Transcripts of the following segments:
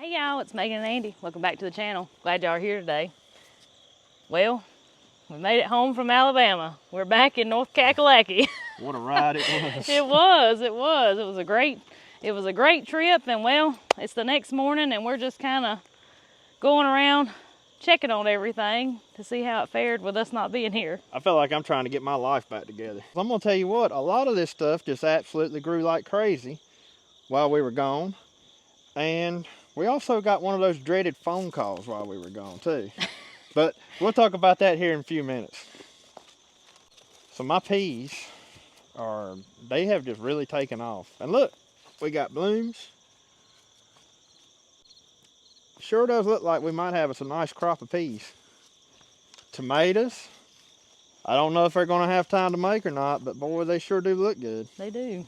Hey y'all, it's Megan and Andy. Welcome back to the channel. Glad y'all are here today. Well, we made it home from Alabama. We're back in North Kakalaki. What a ride it was. It was. It was a great trip, and well, it's the next morning and we're just kind of going around checking on everything to see how it fared with us not being here. I feel like I'm trying to get my life back together. I'm gonna tell you what, a lot of this stuff just absolutely grew like crazy while we were gone. And we also got one of those dreaded phone calls while we were gone too. But we'll talk about that here in a few minutes. So my peas they have just really taken off. And look, we got blooms. Sure does look like we might have us a nice crop of peas. Tomatoes, I don't know if they're gonna have time to make or not, but boy, they sure do look good. They do.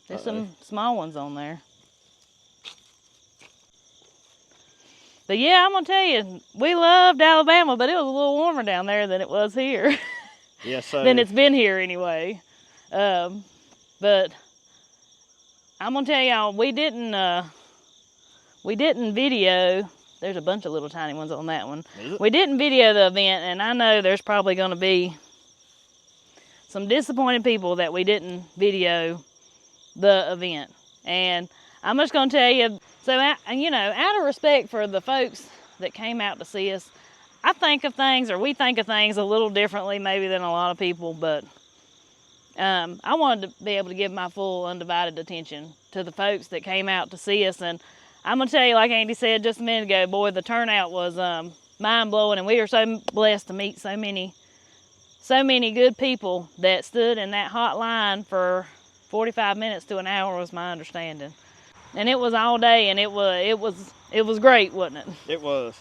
There's some small ones on there. But yeah, I'm gonna tell you, we loved Alabama, but it was a little warmer down there than it was here. Yeah, so than it's been here anyway. But I'm gonna tell y'all, we didn't video. There's a bunch of little tiny ones on that one. We didn't video the event, and I know there's probably gonna be some disappointed people that we didn't video the event. And I'm just gonna tell you, so, out of respect for the folks that came out to see us, I think of things, or we think of things a little differently maybe than a lot of people, but I wanted to be able to give my full undivided attention to the folks that came out to see us. And I'm gonna tell you, like Andy said just a minute ago, boy, the turnout was mind-blowing, and we were so blessed to meet so many good people that stood in that hot line for 45 minutes to an hour was my understanding. And it was all day, and it was great, wasn't it? it was.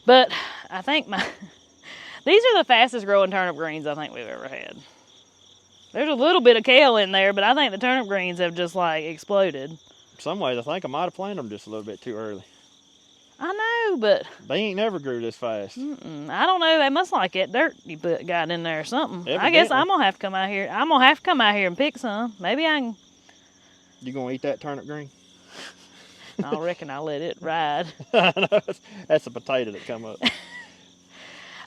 But I think these are the fastest growing turnip greens I think we've ever had. There's a little bit of kale in there, but I think the turnip greens have just like exploded. In some ways, I think I might have planted them just a little bit too early. I know, but they ain't never grew this fast. I don't know. They must like that dirt you got in there or something. Evidently. I guess I'm gonna have to come out here. I'm gonna have to come out here and pick some. Maybe I can. You gonna eat that turnip green? I reckon I'll let it ride. That's a potato that come up.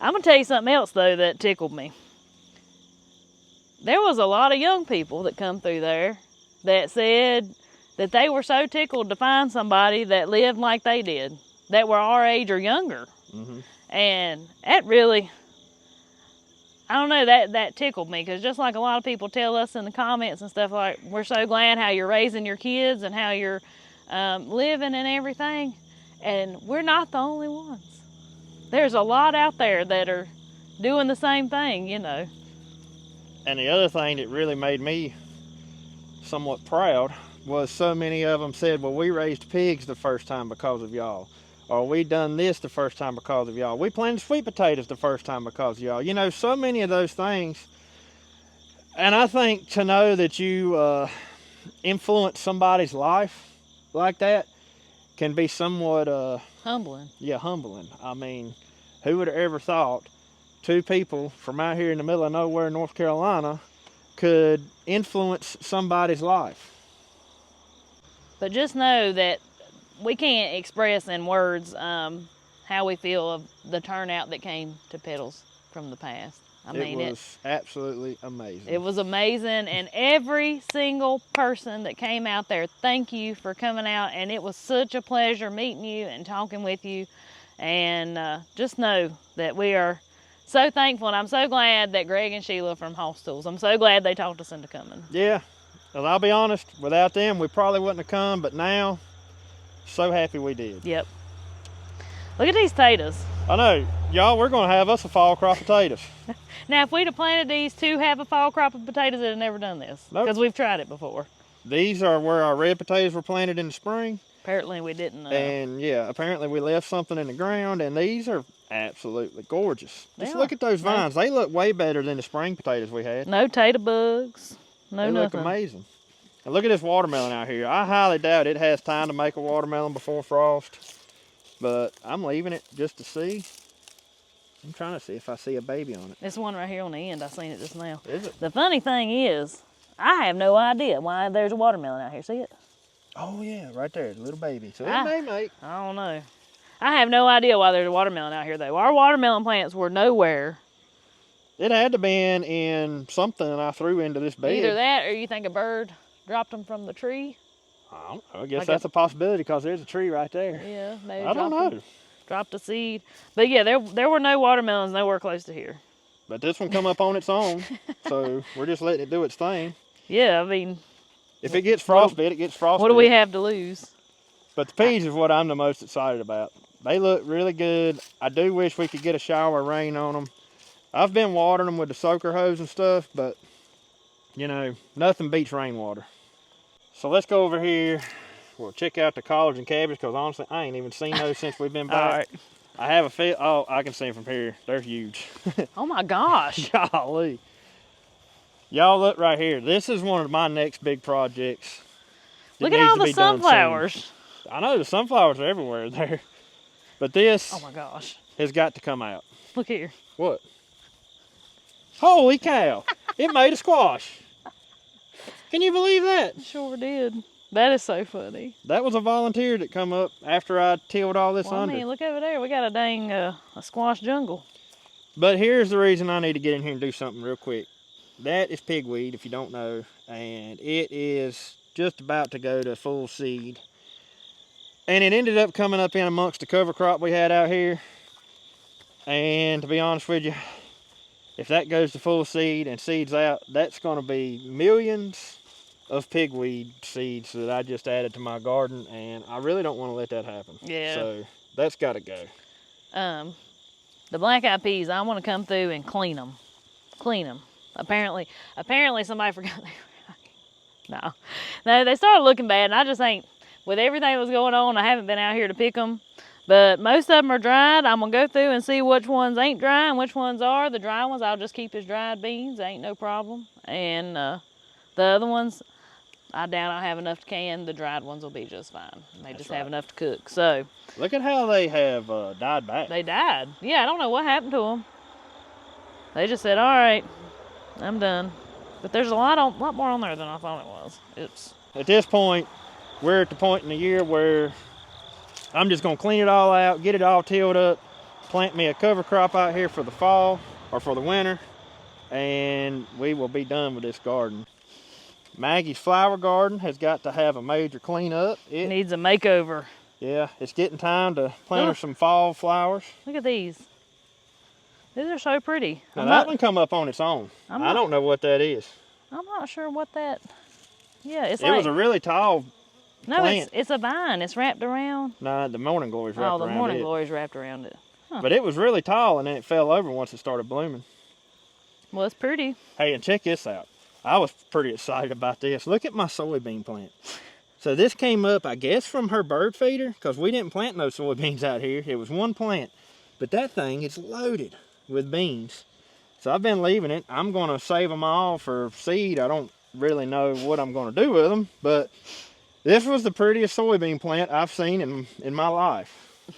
I'm gonna tell you something else though that tickled me. There was a lot of young people that come through there that said that they were so tickled to find somebody that lived like they did, that were our age or younger. And that really, I don't know, that tickled me, because just like a lot of people tell us in the comments and stuff, like, we're so glad how you're raising your kids and how you're living and everything, and we're not the only ones. There's a lot out there that are doing the same thing, you know. And the other thing that really made me somewhat proud was so many of them said, well, we raised pigs the first time because of y'all. Or we done this the first time because of y'all. We planted sweet potatoes the first time because of y'all. You know, so many of those things. And I think to know that you influence somebody's life like that can be somewhat humbling. Yeah, humbling. I mean, who would have ever thought two people from out here in the middle of nowhere, North Carolina, could influence somebody's life? But just know that we can't express in words how we feel of the turnout that came to Petals from the past. I mean, it was absolutely amazing. It was amazing, and every single person that came out there, thank you for coming out, and it was such a pleasure meeting you and talking with you. And just know that we are so thankful, and I'm so glad that Greg and Sheila from Hostels, I'm so glad they talked us into coming. Yeah, well, I'll be honest, without them, we probably wouldn't have come, but now, so happy we did. Yep. Look at these potatoes. I know, y'all, we're gonna have us a fall crop of potatoes. Now, if we'd have planted these to have a fall crop of potatoes, it'd have never done this. Nope. Because we've tried it before. These are where our red potatoes were planted in the spring. Apparently we didn't. And yeah, apparently we left something in the ground, and these are absolutely gorgeous. Just look at those vines. They look way better than the spring potatoes we had. No tater bugs. No they nothing. Look amazing. And look at this watermelon out here. I highly doubt it has time to make a watermelon before frost, but I'm leaving it just to see. I'm trying to see if I see a baby on it. This one right here on the end, I seen it just now. Is it? The funny thing is, I have no idea why there's a watermelon out here. See it? Oh yeah, right there, the little baby. So it may make. I don't know. I have no idea why there's a watermelon out here though. Our watermelon plants were nowhere. It had to be in something I threw into this bed. Either that or you think a bird dropped them from the tree. I don't know. I guess like that's a possibility because there's a tree right there. Yeah, maybe I don't know. Dropped a seed. But yeah, there were no watermelons nowhere close to here. But this one come up on its own, so we're just letting it do its thing. Yeah, I mean. If it gets frostbit, it gets frostbit. What do we have to lose? But the peas is what I'm the most excited about. They look really good. I do wish we could get a shower of rain on them. I've been watering them with the soaker hose and stuff, but you know, nothing beats rainwater. So let's go over here. We'll check out the collards and cabbage because honestly, I ain't even seen those since we've been back. All right. I have a feel. Oh, I can see them from here. They're huge. Oh my gosh. Golly. Y'all look right here. This is one of my next big projects. Look at all the sunflowers. I know the sunflowers are everywhere there. But this oh my gosh, has got to come out. Look here. What? Holy cow. It made a squash. Can you believe that? It sure did. That is so funny. That was a volunteer that come up after I tilled all this under. I mean, look over there. We got a dang a squash jungle. But here's the reason I need to get in here and do something real quick. That is pigweed, if you don't know, and it is just about to go to full seed. And it ended up coming up in amongst the cover crop we had out here. And to be honest with you, if that goes to full seed and seeds out, that's going to be millions of pigweed seeds that I just added to my garden, and I really don't want to let that happen. Yeah. So that's got to go. The black-eyed peas, I want to come through and clean them. Clean them. Apparently somebody forgot they were No, they started looking bad, and I just ain't, with everything that was going on, I haven't been out here to pick them. But most of them are dried. I'm going to go through and see which ones ain't dry and which ones are. The dry ones, I'll just keep as dried beans. Ain't no problem. And the other ones, I doubt I'll have enough to can. The dried ones will be just fine. They just have enough to cook. So look at how they have died back. They died. Yeah, I don't know what happened to them. They just said, all right, I'm done. But there's a lot more on there than I thought it was. At this point, we're at the point in the year where I'm just going to clean it all out, get it all tilled up, plant me a cover crop out here for the fall or for the winter, and we will be done with this garden. Maggie's flower garden has got to have a major cleanup. It needs a makeover. Yeah, it's getting time to plant her some fall flowers. Look at these. These are so pretty. Now that one come up on its own. I don't know what that is. I'm not sure what that, yeah, it's It was a really tall plant. It's a vine. It's wrapped around. No, the morning glory's wrapped around it. Oh, the morning glory's wrapped around it. Huh. But it was really tall, and then it fell over once it started blooming. Well, it's pretty. Hey, and check this out. I was pretty excited about this. Look at my soybean plant. So this came up, I guess, from her bird feeder, because we didn't plant no soybeans out here. It was one plant. But that thing is loaded with beans. So I've been leaving it. I'm going to save them all for seed. I don't really know what I'm going to do with them, but this was the prettiest soybean plant I've seen in my life.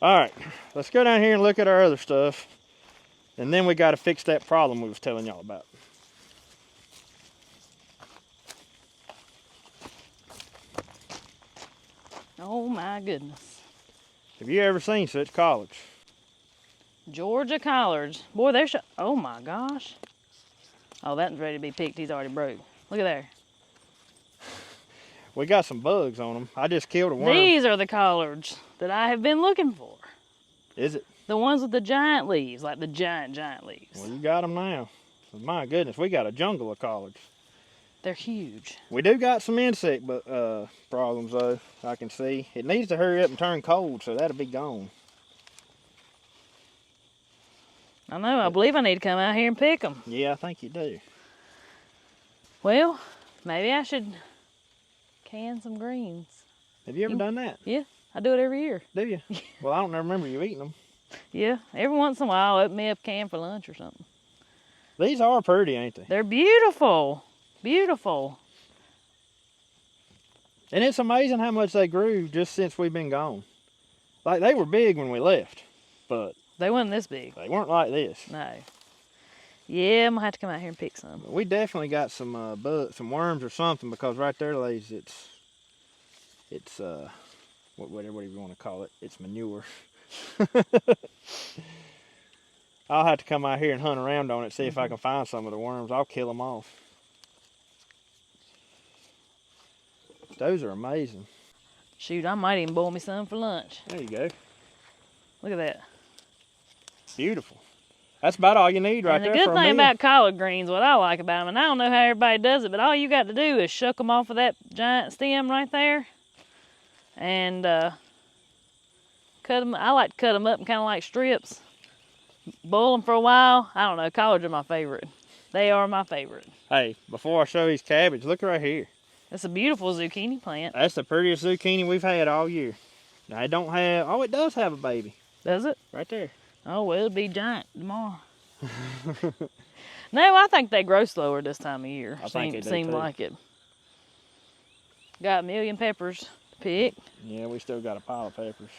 All right, let's go down here and look at our other stuff. And then we got to fix that problem we was telling y'all about. Oh my goodness. Have you ever seen such collards? Georgia collards. Boy, they're oh my gosh. Oh, that one's ready to be picked. He's already broke. Look at there. We got some bugs on them. I just killed a worm. These are the collards that I have been looking for. Is it? The ones with the giant leaves, like the giant leaves. Well, you got them now. My goodness, we got a jungle of collards. They're huge. We do got some insect problems though, I can see. It needs to hurry up and turn cold, so that'll be gone. I know, I believe I need to come out here and pick them. Yeah, I think you do. Well, maybe I should can some greens. Have you ever done that? Yeah, I do it every year. Do you? Well, I don't remember you eating them. Yeah, every once in a while I'll open me up a can for lunch or something. These are pretty, ain't they? They're beautiful. Beautiful. And it's amazing how much they grew just since we've been gone. Like, they were big when we left, but they weren't this big. They weren't like this. No. Yeah, I'm gonna have to come out here and pick some. We definitely got some some worms or something, because right there, ladies, it's whatever you want to call it, it's manure. I'll have to come out here and hunt around on it, see if I can find some of the worms. I'll kill them off. Those are amazing. Shoot, I might even boil me some for lunch. There you go. Look at that. Beautiful. That's about all you need right there for a meal. And the good thing about collard greens, what I like about them, and I don't know how everybody does it, but all you got to do is shuck them off of that giant stem right there, and cut them. I like to cut them up in kind of like strips. Boil them for a while. I don't know. Collards are my favorite. They are my favorite. Hey, before I show these cabbage, look right here. It's a beautiful zucchini plant. That's the prettiest zucchini we've had all year. Now, it don't have, oh, it does have a baby. Does it? Right there. Oh, well, it'll be giant tomorrow. No, I think they grow slower this time of year. I think they do seem too. like it. Got a million peppers to pick. Yeah, we still got a pile of peppers.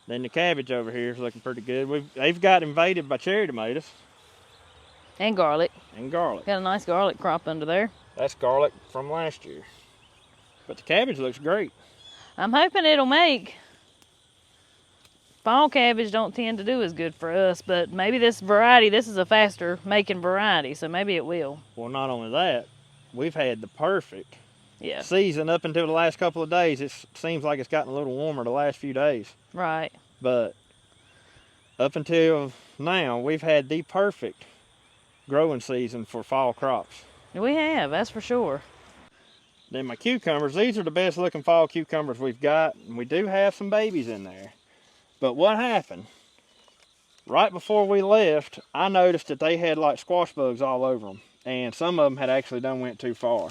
Then the cabbage over here is looking pretty good. They've got invaded by cherry tomatoes. And garlic. And garlic. Got a nice garlic crop under there. That's garlic from last year. But the cabbage looks great. I'm hoping it'll make. Fall cabbage don't tend to do as good for us, but maybe this variety, this is a faster making variety, so maybe it will. Well, not only that, we've had the perfect season up until the last couple of days. It seems like it's gotten a little warmer the last few days. Right. But up until now, we've had the perfect growing season for fall crops. We have, that's for sure. Then my cucumbers, these are the best looking fall cucumbers we've got, and we do have some babies in there. But what happened, right before we left, I noticed that they had like squash bugs all over them, and some of them had actually went too far.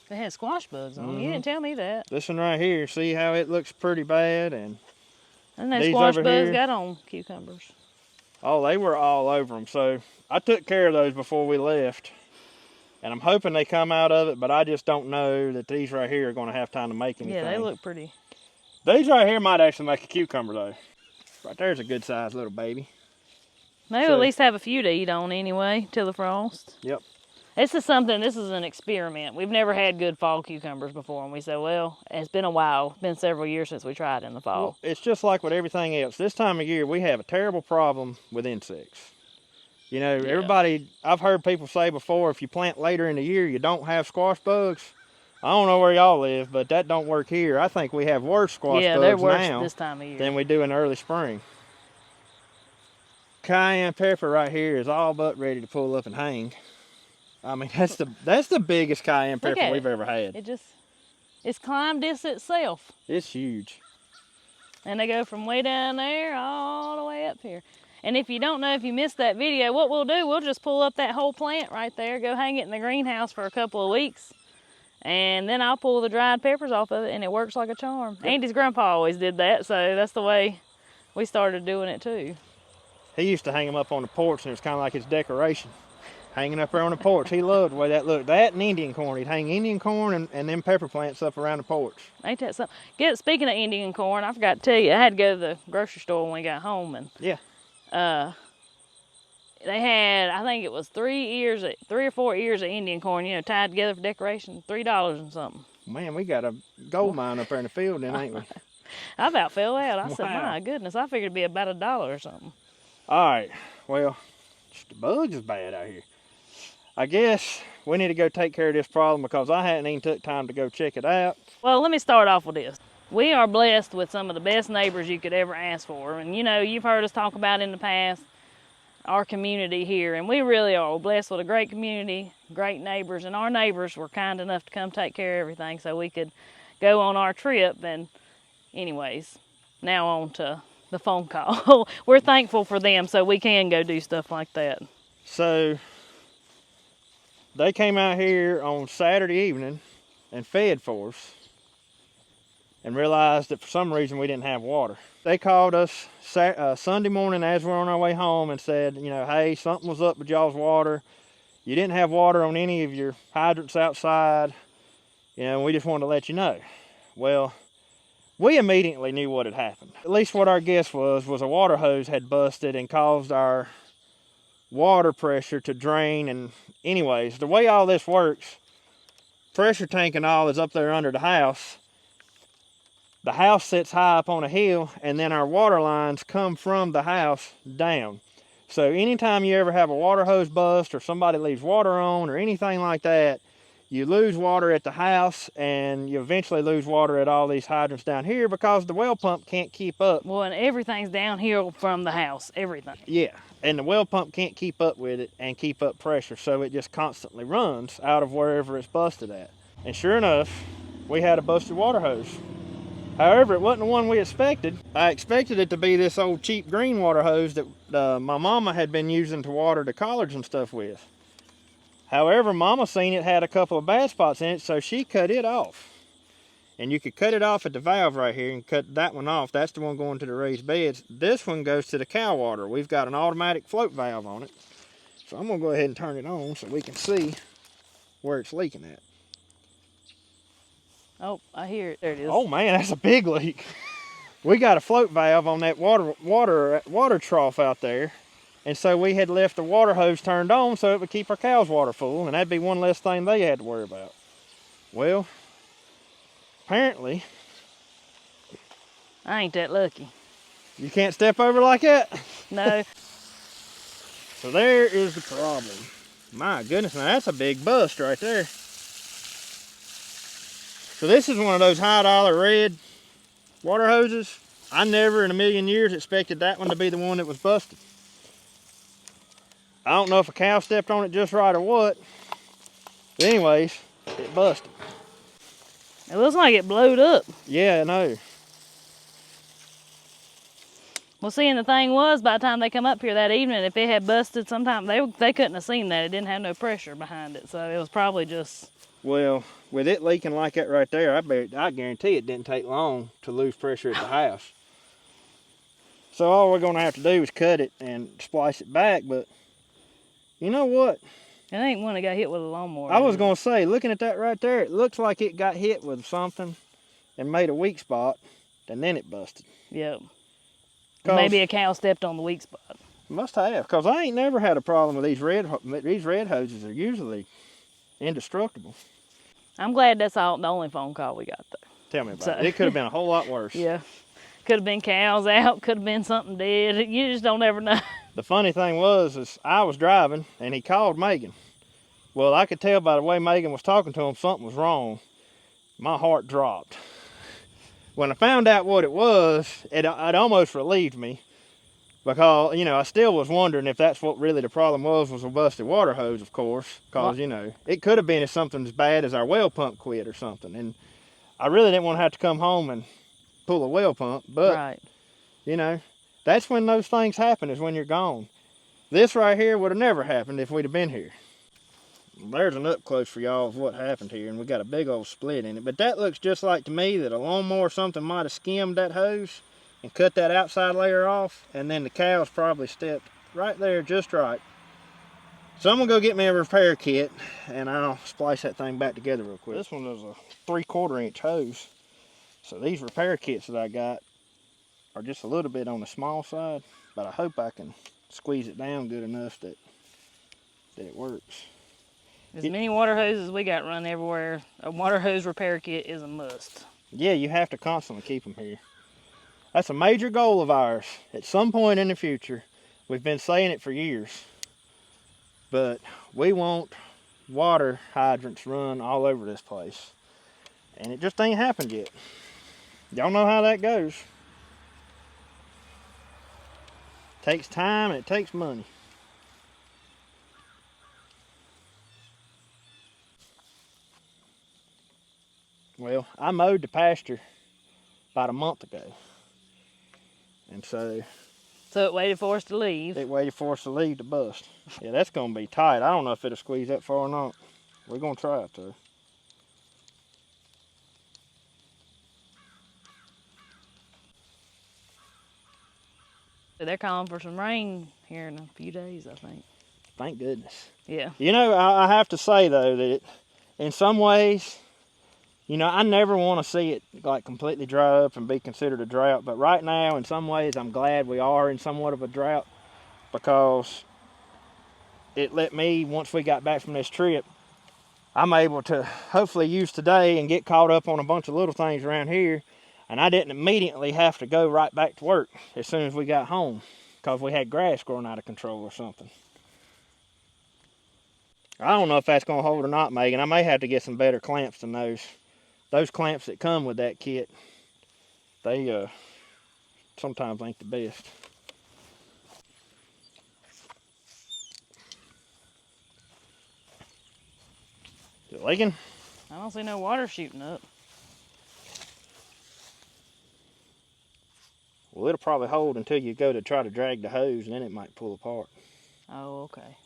They had squash bugs on them. You didn't tell me that. This one right here, see how it looks pretty bad, and those squash bugs got on cucumbers. Oh, they were all over them. So I took care of those before we left, and I'm hoping they come out of it, but I just don't know that these right here are going to have time to make anything. Yeah, they look pretty. These right here might actually make a cucumber though. Right there's a good sized little baby. Maybe at least have a few to eat on anyway, till the frost. Yep. This is an experiment. We've never had good fall cucumbers before, and we said, well, it's been a while. It's been several years since we tried in the fall. Well, it's just like with everything else. This time of year, we have a terrible problem with insects. You know, everybody, I've heard people say before, if you plant later in the year, you don't have squash bugs. I don't know where y'all live, but that don't work here. I think we have worse squash bugs they're worse now this time of year than we do in early spring. Cayenne pepper right here is all but ready to pull up and hang. I mean, that's the biggest cayenne pepper we've ever had. It's climbed this itself. It's huge. And they go from way down there all the way up here. And if you don't know, if you missed that video, what we'll do, we'll just pull up that whole plant right there, go hang it in the greenhouse for a couple of weeks. And then I'll pull the dried peppers off of it, and it works like a charm. Yep. Andy's grandpa always did that, so that's the way we started doing it too. He used to hang them up on the porch, and it was kind of like his decoration. Hanging up there on the porch. He loved the way that looked. That and Indian corn. He'd hang Indian corn and them pepper plants up around the porch. Ain't that something? Speaking of Indian corn, I forgot to tell you, I had to go to the grocery store when we got home, and they had, I think it was 3 or 4 ears of Indian corn, you know, tied together for decoration, $3 and something. Man, we got a gold mine up there in the field then, ain't we? I about fell out. I said, my goodness, I figured it'd be about $1 or something. All right, well, the bugs is bad out here. I guess we need to go take care of this problem because I hadn't even took time to go check it out. Well, let me start off with this. We are blessed with some of the best neighbors you could ever ask for. And you know, you've heard us talk about in the past our community here, and we really are blessed with a great community, great neighbors, and our neighbors were kind enough to come take care of everything so we could go on our trip. And anyways, now on to the phone call. We're thankful for them so we can go do stuff like that. So they came out here on Saturday evening and fed for us and realized that for some reason we didn't have water. They called us Sunday morning as we were on our way home and said, you know, hey, something was up with y'all's water. You didn't have water on any of your hydrants outside. You know, we just wanted to let you know. Well, we immediately knew what had happened. At least what our guess was a water hose had busted and caused our water pressure to drain. And anyways, the way all this works, pressure tank and all is up there under the house. The house sits high up on a hill, and then our water lines come from the house down. So anytime you ever have a water hose bust or somebody leaves water on or anything like that, you lose water at the house, and you eventually lose water at all these hydrants down here because the well pump can't keep up. Well, and everything's downhill from the house, everything. Yeah, and the well pump can't keep up with it and keep up pressure, so it just constantly runs out of wherever it's busted at. And sure enough, we had a busted water hose. However, it wasn't the one we expected. I expected it to be this old cheap green water hose that my mama had been using to water the collards and stuff with. However, mama seen it had a couple of bad spots in it, so she cut it off. And you could cut it off at the valve right here and cut that one off. That's the one going to the raised beds. This one goes to the cow water. We've got an automatic float valve on it. So I'm gonna go ahead and turn it on so we can see where it's leaking at. Oh, I hear it. There it is. Oh man, that's a big leak. We got a float valve on that water trough out there. And so we had left the water hose turned on so it would keep our cows' water full, and that'd be one less thing they had to worry about. Well, apparently, I ain't that lucky. you can't step over like that? No. So there is the problem. My goodness, now that's a big bust right there. So this is one of those $high red water hoses. I never in a million years expected that one to be the one that was busted. I don't know if a cow stepped on it just right or what. But anyways, it busted. It looks like it blowed up. Yeah, I know. Well, see, and the thing was, by the time they come up here that evening, if it had busted sometime, they couldn't have seen that. It didn't have no pressure behind it, so it was probably just... Well, with it leaking like that right there, I guarantee it didn't take long to lose pressure at the house. So all we're gonna have to do is cut it and splice it back, but you know what? It ain't one that got hit with a lawnmower. I was gonna say, looking at that right there, it looks like it got hit with something and made a weak spot, and then it busted. Yep. Maybe a cow stepped on the weak spot. Must have, because I ain't never had a problem with these red hoses. Are usually indestructible. I'm glad that's the only phone call we got though. Tell me about it. It could have been a whole lot worse. Yeah. Could have been cows out, could have been something dead. You just don't ever know. The funny thing was I was driving and he called Megan. Well, I could tell by the way Megan was talking to him something was wrong. My heart dropped. When I found out what it was, it almost relieved me, because, you know, I still was wondering if that's what really the problem was a busted water hose, of course, because, you know, it could have been if something as bad as our well pump quit or something. And I really didn't want to have to come home and pull a well pump, but, right. You know, that's when those things happen, is when you're gone. This right here would have never happened if we'd have been here. There's an up close for y'all of what happened here, and we got a big old split in it. But that looks just like to me that a lawnmower or something might have skimmed that hose and cut that outside layer off, and then the cows probably stepped right there just right. So I'm gonna go get me a repair kit and I'll splice that thing back together real quick. This one is a 3/4 inch hose. So these repair kits that I got are just a little bit on the small side, but I hope I can squeeze it down good enough that it works. As many water hoses we got run everywhere, a water hose repair kit is a must. Yeah, you have to constantly keep them here. That's a major goal of ours. At some point in the future, we've been saying it for years, but we want water hydrants run all over this place. And it just ain't happened yet. Y'all know how that goes. It takes time and it takes money. Well, I mowed the pasture about a month ago. And so it waited for us to leave. It waited for us to leave to bust. Yeah, that's gonna be tight. I don't know if it'll squeeze that far or not. We're gonna try it though. They're calling for some rain here in a few days, I think. Thank goodness. Yeah. You know, I have to say though that in some ways, You know, I never want to see it like completely dry up and be considered a drought, but right now in some ways I'm glad we are in somewhat of a drought, because it let me, once we got back from this trip, I'm able to hopefully use today and get caught up on a bunch of little things around here, and I didn't immediately have to go right back to work as soon as we got home because we had grass growing out of control or something. I don't know if that's going to hold or not, Megan. I may have to get some better clamps than those. Those clamps that come with that kit, they sometimes ain't the best. Is it leaking? I don't see no water shooting up. Well, it'll probably hold until you go to try to drag the hose, and then it might pull apart. Oh, okay.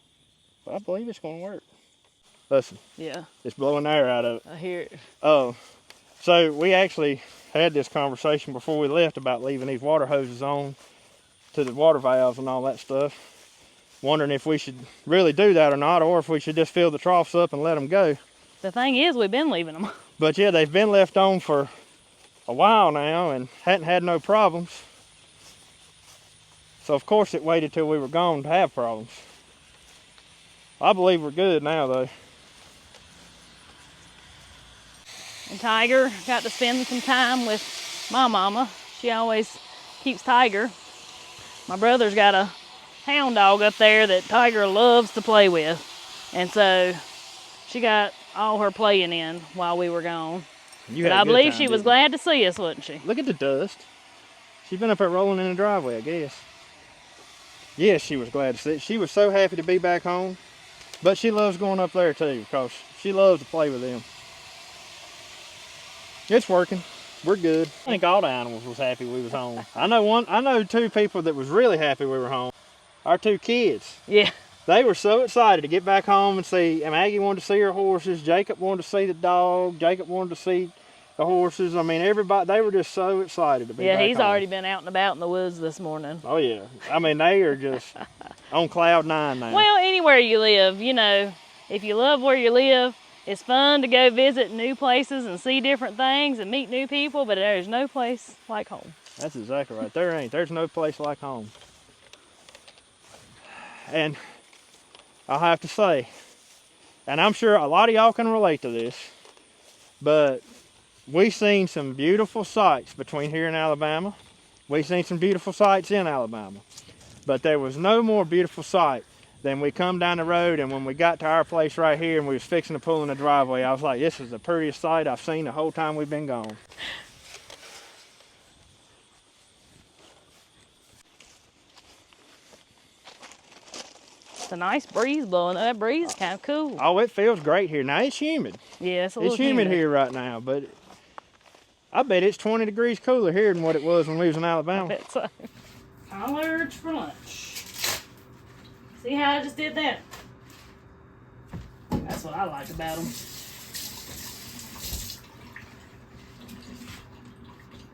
But I believe it's going to work. Listen. Yeah. It's blowing air out of it. I hear it. Oh, so we actually had this conversation before we left about leaving these water hoses on to the water valves and all that stuff. Wondering if we should really do that or not, or if we should just fill the troughs up and let them go. The thing is, we've been leaving them. But yeah, they've been left on for a while now and hadn't had no problems. So of course it waited till we were gone to have problems. I believe we're good now though. And Tiger got to spend some time with my mama. She always keeps Tiger. My brother's got a hound dog up there that Tiger loves to play with. And so she got all her playing in while we were gone. But I believe she was glad to see us, wasn't she? Look at the dust. She's been up there rolling in the driveway, I guess. Yes, she was glad to see it. She was so happy to be back home. But she loves going up there too, because she loves to play with them. It's working. We're good. I think all the animals was happy we was home. I know two people that was really happy we were home. Our two kids. Yeah. They were so excited to get back home and see. And Maggie wanted to see her horses. Jacob wanted to see the dog. Jacob wanted to see the horses. I mean, everybody, they were just so excited to be back home. Yeah, he's already been out and about in the woods this morning. Oh, yeah. I mean, they are just on cloud nine now. Well, anywhere you live, you know, if you love where you live, it's fun to go visit new places and see different things and meet new people, but there's no place like home. That's exactly right. There's no place like home. And I'll have to say, and I'm sure a lot of y'all can relate to this, but we've seen some beautiful sights between here and Alabama. We've seen some beautiful sights in Alabama. But there was no more beautiful sight than we come down the road, and when we got to our place right here and we was fixing to pull in the driveway, I was like, this is the prettiest sight I've seen the whole time we've been gone. It's a nice breeze blowing. That breeze is kind of cool. Oh, it feels great here. Now, it's humid. Yeah, it's a little humid here right now, but I bet it's 20 degrees cooler here than what it was when we was in Alabama. I bet so. Collards for lunch. See how I just did that? That's what I like about them.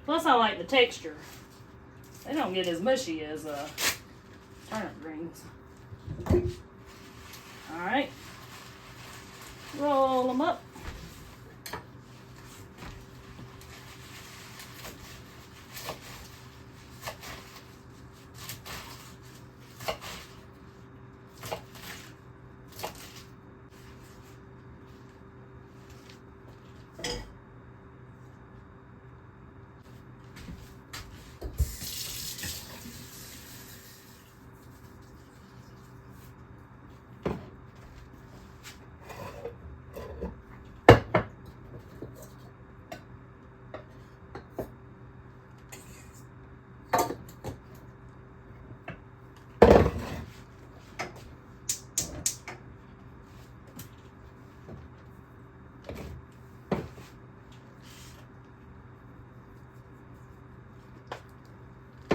Plus, I like the texture. They don't get as mushy as turnip greens. All right, roll them up.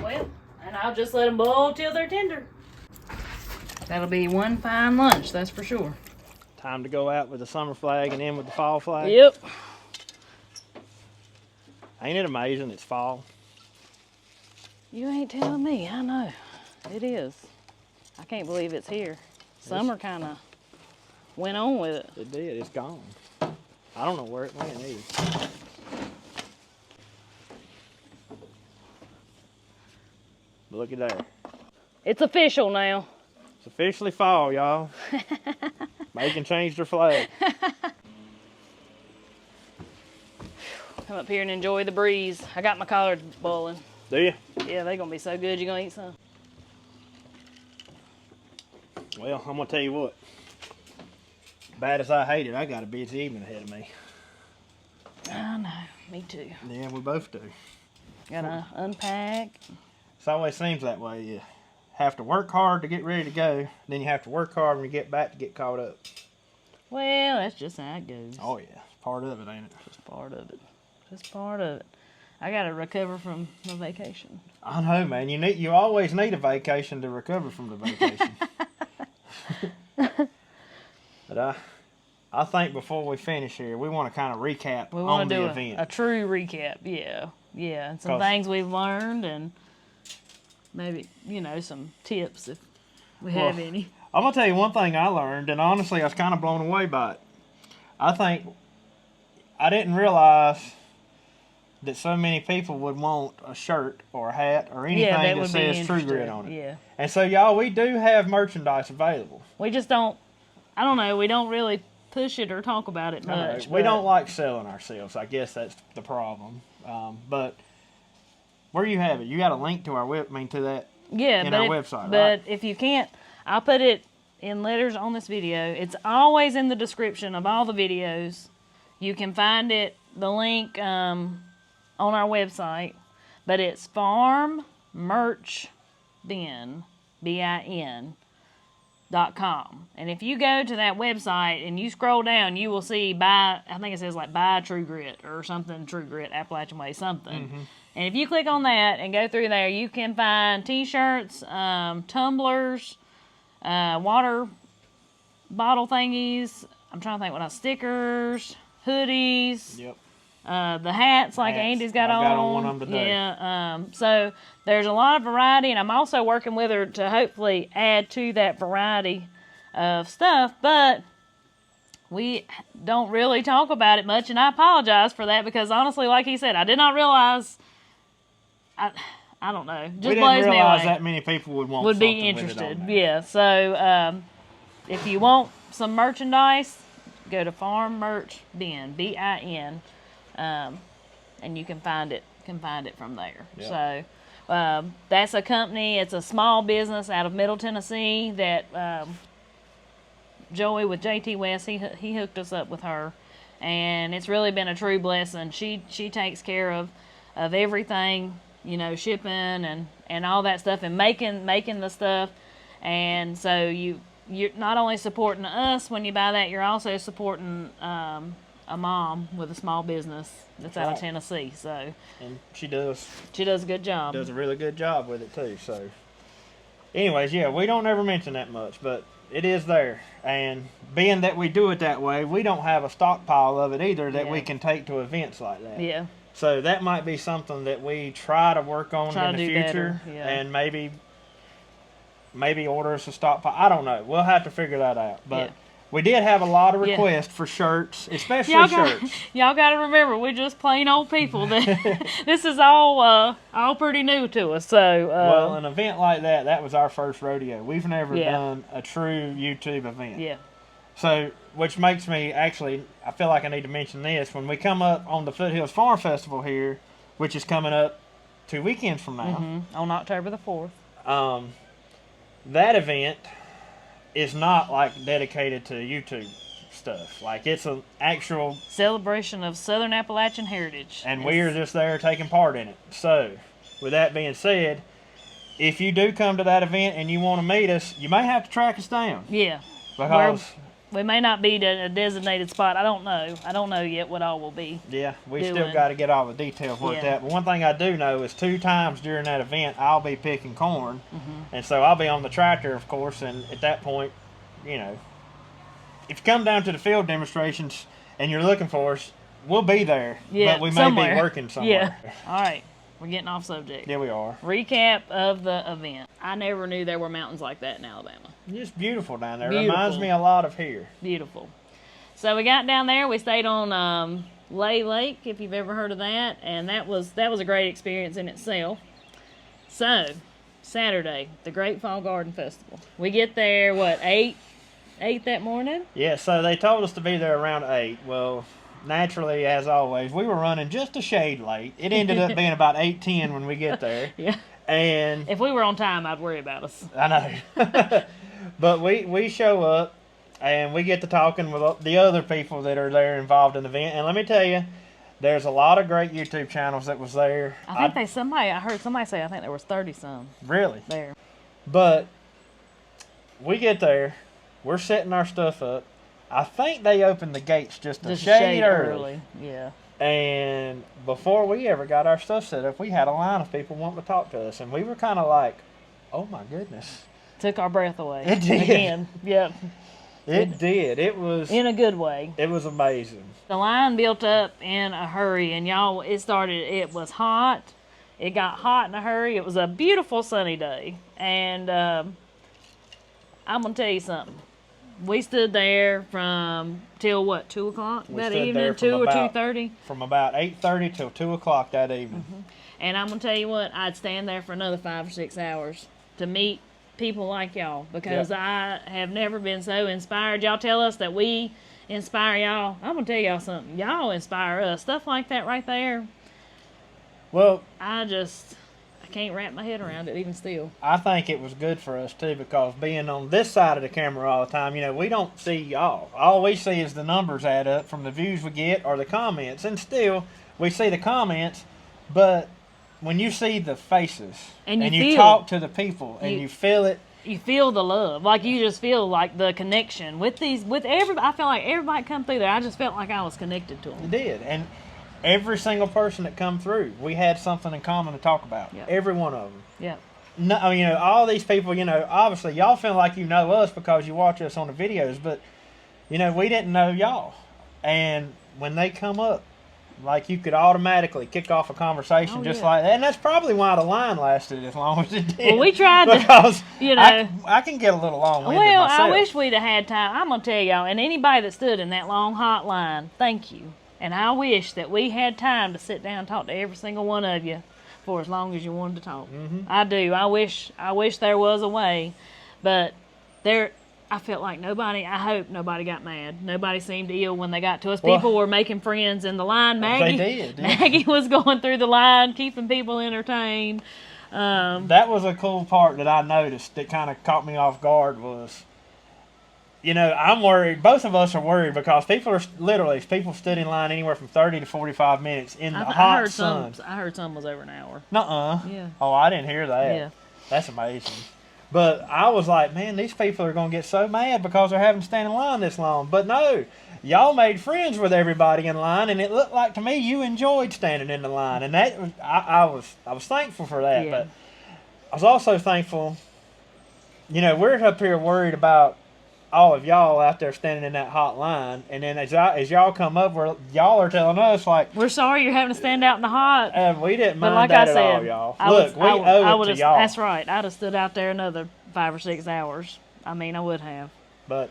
Well, and I'll just let them boil till they're tender. That'll be one fine lunch, that's for sure. Time to go out with the summer flag and in with the fall flag. Yep. Ain't it amazing it's fall? You ain't telling me, I know. It is. I can't believe it's here. Summer kind of went on with it. It did, it's gone. I don't know where it went either. Look at that. It's official now. It's officially fall, y'all. Macon changed their flag. Come up here and enjoy the breeze. I got my collards boiling. Do you? Yeah, they're gonna be so good. You gonna eat some? Well, I'm gonna tell you what. Bad as I hate it, I got a busy evening ahead of me. I know, me too. Yeah, we both do. Gotta unpack. It always seems that way. You have to work hard to get ready to go, then you have to work hard when you get back to get caught up. Well, that's just how it goes. Oh yeah, it's part of it, ain't it? Just part of it. Just part of it. I gotta recover from my vacation. I know, man. You always need a vacation to recover from the vacation. But I think before we finish here, we want to kind of recap on the event. A true recap, yeah. Yeah, and some things we've learned and maybe, you know, some tips if we have any. I'm going to tell you one thing I learned, and honestly, I was kind of blown away by it. I think I didn't realize that so many people would want a shirt or a hat or anything that says True Grit on it. Yeah. And so, y'all, we do have merchandise available. We just don't, I don't know, we don't really push it or talk about it much. We don't like selling ourselves. I guess that's the problem. But where you have it, you got a link to our our website, but right? if you can't, I'll put it in letters on this video. It's always in the description of all the videos. You can find it, the link on our website, but it's Farm Merch Bin, BIN.com. And if you go to that website and you scroll down, you will see I think it says like buy True Grit or something, True Grit, Appalachian Way, something. Mm-hmm. And if you click on that and go through there, you can find t-shirts, tumblers, water bottle thingies. I'm trying to think what else, stickers, hoodies. Yep. The hats like Andy's got on. I've got on one of them today. Yeah. So there's a lot of variety, and I'm also working with her to hopefully add to that variety of stuff, but we don't really talk about it much, and I apologize for that because honestly, like he said, I did not realize. I don't know. Just blows me away. We didn't realize that many people would be interested. Yeah. So if you want some merchandise, go to Farm Merch Bin, BIN. And you can find it from there. Yep. So that's a company. It's a small business out of Middle Tennessee that Joey with JT West, he hooked us up with her, and it's really been a true blessing. She takes care of everything, you know, shipping and all that stuff, and making the stuff. And so you're not only supporting us when you buy that, you're also supporting a mom with a small business that's out of Tennessee. So, and she does a good job. Does a really good job with it too. So, anyways, yeah, we don't ever mention that much, but it is there. And being that we do it that way, we don't have a stockpile of it either that we can take to events like that. Yeah. So that might be something that we try to work on in the future, and maybe order us a stockpile. I don't know. We'll have to figure that out, but. We did have a lot of requests for shirts, especially shirts. Y'all got to remember, we're just plain old people. This is all pretty new to us. So well, an event like that was our first rodeo. We've never done a true YouTube event. Yeah. So, which makes me actually, I feel like I need to mention this. When we come up on the Foothills Farm Festival here, which is coming up 2 weekends from now. On October the 4th. That event is not like dedicated to YouTube stuff. Like, it's an actual celebration of Southern Appalachian heritage, and we are just there taking part in it. So with that being said, if you do come to that event and you want to meet us, you may have to track us down. Yeah, because we may not be at a designated spot. I don't know yet what all will be. Yeah, we still got to get all the details worked out. But one thing I do know is 2 times during that event, I'll be picking corn. And so I'll be on the tractor, of course, and at that point, you know, if you come down to the field demonstrations and you're looking for us, we'll be there. Yeah, but we may be working somewhere. Yeah. All right. We're getting off subject. Yeah, we are. Recap of the event. I never knew there were mountains like that in Alabama. It's beautiful down there. It reminds me a lot of here. Beautiful. So we got down there. We stayed on Lay Lake, if you've ever heard of that, and that was a great experience in itself. So Saturday, the Great Fall Garden Festival. We get there, what, 8 that morning? Yeah, so they told us to be there around 8. Well, naturally, as always, we were running just a shade late. It ended up being about 8:10 when we get there. Yeah. And if we were on time, I'd worry about us. I know. But we show up, and we get to talking with the other people that are there involved in the event. And let me tell you, there's a lot of great YouTube channels that was there. I heard somebody say, I think there was 30 some. Really? There. But we get there, we're setting our stuff up. I think they opened the gates just a shade early. Yeah. And before we ever got our stuff set up, we had a line of people wanting to talk to us. And we were kind of like, oh my goodness. Took our breath away. It did. Again. Yep. It did. It was. In a good way. It was amazing. The line built up in a hurry, and y'all, it was hot. It got hot in a hurry. It was a beautiful sunny day. And I'm going to tell you something. We stood there till what, 2 o'clock that evening? 2 or 2:30? From about 8:30 till 2 o'clock that evening. Mm-hmm. And I'm going to tell you what, I'd stand there for another 5 or 6 hours to meet people like y'all, because I have never been so inspired. Y'all tell us that we inspire y'all. I'm going to tell y'all something. Y'all inspire us. Stuff like that right there. Well, I can't wrap my head around it even still. I think it was good for us too, because being on this side of the camera all the time, we don't see y'all. All we see is the numbers add up from the views we get or the comments. And still, we see the comments, but when you see the faces and you talk to the people and you feel it. You feel the love. Like, you just feel like the connection with everybody. I feel like everybody come through there. I just felt like I was connected to them. You did. And every single person that come through, we had something in common to talk about. Yep. Every one of them. Yeah. No, all these people, obviously y'all feel like you know us because you watch us on the videos, but, we didn't know y'all. And when they come up, like, you could automatically kick off a conversation like that. And that's probably why the line lasted as long as it did. Well, we tried because, I can get a little long-winded myself. I wish we'd have had time. I'm going to tell y'all, and anybody that stood in that long, hot line, thank you. And I wish that we had time to sit down and talk to every single one of you for as long as you wanted to talk. Mm-hmm. I do. I wish there was a way. But I felt like I hope nobody got mad. Nobody seemed ill when they got to us. People were making friends in the line. Maggie, they did. Maggie was going through the line, keeping people entertained. That was a cool part that I noticed that kind of caught me off guard was, I'm worried. Both of us are worried because people stood in line anywhere from 30 to 45 minutes in the hot sun. I heard some was over an hour. Nuh-uh. Yeah. Oh, I didn't hear that. Yeah. That's amazing. But I was like, man, these people are going to get so mad because they're having to stand in line this long. But no, y'all made friends with everybody in line, and it looked like to me you enjoyed standing in the line. And that was, I was thankful for that. Yeah. But I was also thankful, we're up here worried about all of y'all out there standing in that hot line. And then as y'all come up, y'all are telling us, like, we're sorry you're having to stand out in the hot. And we didn't mind that at all, y'all. Look, we owe it to y'all. That's right. I'd have stood out there another 5 or 6 hours. I would have. But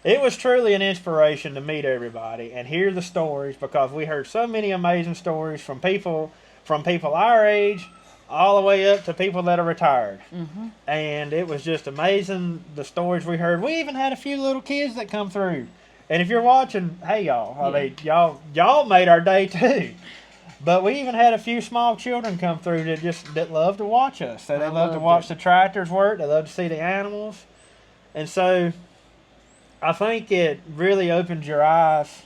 it was truly an inspiration to meet everybody and hear the stories, because we heard so many amazing stories from people our age all the way up to people that are retired. Mm-hmm. And it was just amazing, the stories we heard. We even had a few little kids that come through. And if you're watching, hey, y'all, y'all made our day too. But we even had a few small children come through that love to watch us. So they love to watch the tractors work. They love to see the animals. And so I think it really opened your eyes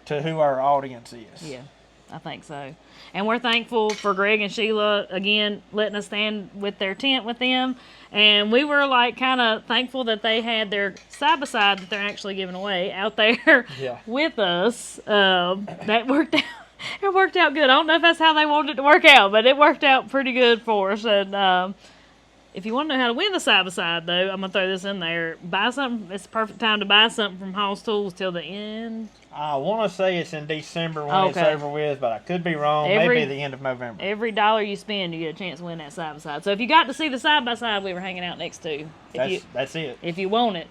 to who our audience is. Yeah, I think so. And we're thankful for Greg and Sheila, again, letting us stand with their tent with them. And we were kind of thankful that they had their side-by-side that they're actually giving away out there with us. That worked out. It worked out good. I don't know if that's how they wanted it to work out, but it worked out pretty good for us. And if you want to know how to win the side-by-side, though, I'm going to throw this in there. Buy something. It's the perfect time to buy something from Hall's Tools till the end. I want to say it's in December when it's over with, but I could be wrong. Maybe the end of November. Every dollar you spend, you get a chance to win that side-by-side. So if you got to see the side-by-side we were hanging out next to. That's it. If you want it,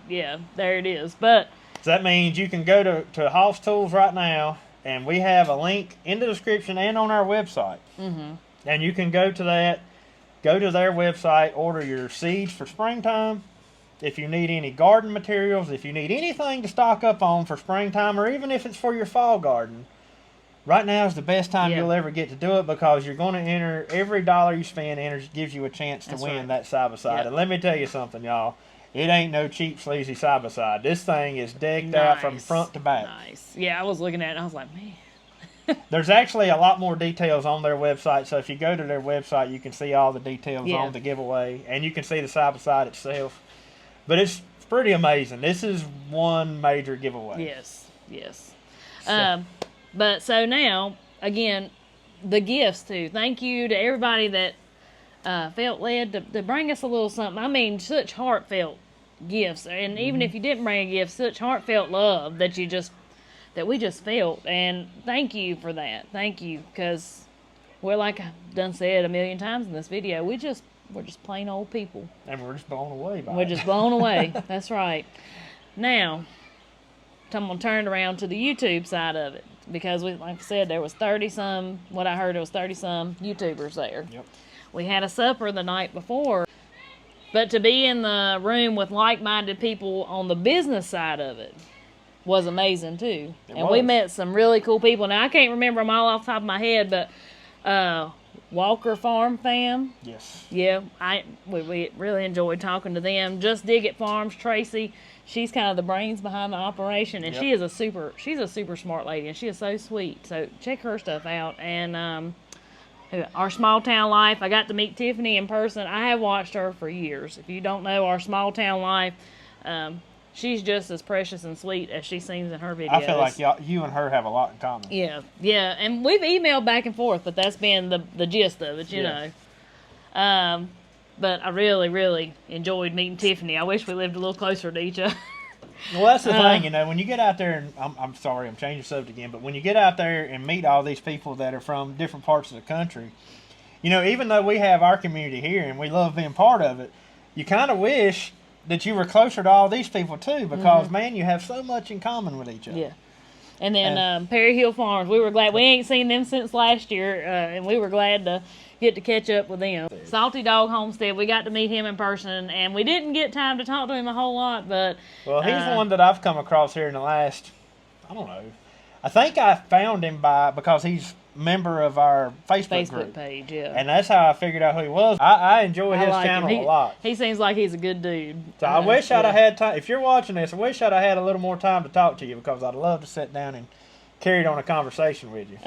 there it is. But So that means you can go to Hoss Tools right now, and we have a link in the description and on our website. And you can go to that, go to their website, order your seeds for springtime. If you need any garden materials, if you need anything to stock up on for springtime, or even if it's for your fall garden, right now is the best time you'll ever get to do it, because you're going to enter, every dollar you spend gives you a chance to win that side-by-side. Yep. And let me tell you something, y'all. It ain't no cheap, sleazy side-by-side. This thing is decked out from front to back. Nice. Yeah, I was looking at it and I was like, man. There's actually a lot more details on their website, so if you go to their website, you can see all the details on the giveaway, and you can see the side-by-side itself. But it's pretty amazing. This is one major giveaway. Yes, yes. But so now, again, the gifts too. Thank you to everybody that felt led to bring us a little something. I mean, such heartfelt gifts, and even if you didn't bring a gift, such heartfelt love that we just felt. And thank you for that. Thank you, because we're, like I've done said a million times in this video, we're just plain old people, and we're just blown away by it. We're just blown away. That's right. Now, I'm gonna turn it around to the YouTube side of it, because like I said, there was 30-some. What I heard, it was 30-some YouTubers there. Yep. We had a supper the night before, but to be in the room with like-minded people on the business side of it was amazing too. We met some really cool people. Now I can't remember them all off the top of my head, but Walker Farm fam. Yes. Yeah, we really enjoyed talking to them. Just Dig It Farms, Tracy. She's kind of the brains behind the operation, and she's a super smart lady, and she is so sweet. So check her stuff out. And Our Small Town Life, I got to meet Tiffany in person. I have watched her for years. If you don't know Our Small Town Life, she's just as precious and sweet as she seems in her videos. I feel like you and her have a lot in common. Yeah, yeah, and we've emailed back and forth, but that's been the gist of it, you know. But I really, really enjoyed meeting Tiffany. I wish we lived a little closer to each other. Well, that's the thing, you know, when you get out there, and I'm sorry, I'm changing subject again, but when you get out there and meet all these people that are from different parts of the country, you know, even though we have our community here and we love being part of it, you kind of wish that you were closer to all these people too, because man, you have so much in common with each other. Yeah. And then Perry Hill Farms, we were glad. We ain't seen them since last year, and we were glad to get to catch up with them. Salty Dog Homestead, we got to meet him in person, and we didn't get time to talk to him a whole lot, but... Well, he's one that I've come across here in the last, I don't know. I think I found him because he's a member of our Facebook group page, yeah. And that's how I figured out who he was. I enjoy his channel a lot. He seems like he's a good dude. So I wish I'd have had time. If you're watching this, I wish I'd have had a little more time to talk to you, because I'd love to sit down and carry on a conversation with you.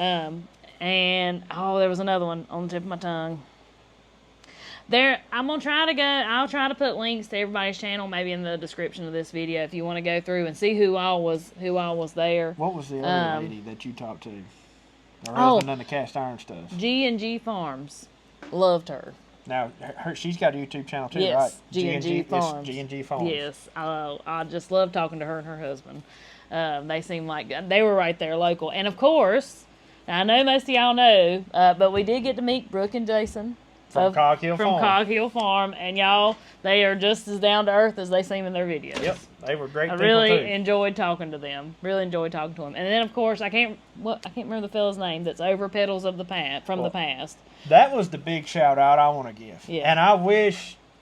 And there was another one on the tip of my tongue. I'm gonna try to go. I'll try to put links to everybody's channel, maybe in the description of this video, if you want to go through and see who all was there. What was the other lady that you talked to? Her husband done the cast iron stuff. G&G Farms, loved her. Now she's got a YouTube channel too, yes, right? G&G Farms. G&G Farms. Yes, I just love talking to her and her husband. They seem like they were right there local, and of course, I know most of y'all know, but we did get to meet Brooke and Jason from COGHILL Farm, and y'all, they are just as down to earth as they seem in their videos. Yep, they were great. I really enjoyed talking to them. Really enjoyed talking to them. And then of course I can't remember the fellow's name that's over Petals of the Past the past. That was the big shout out I want to give. Yeah. And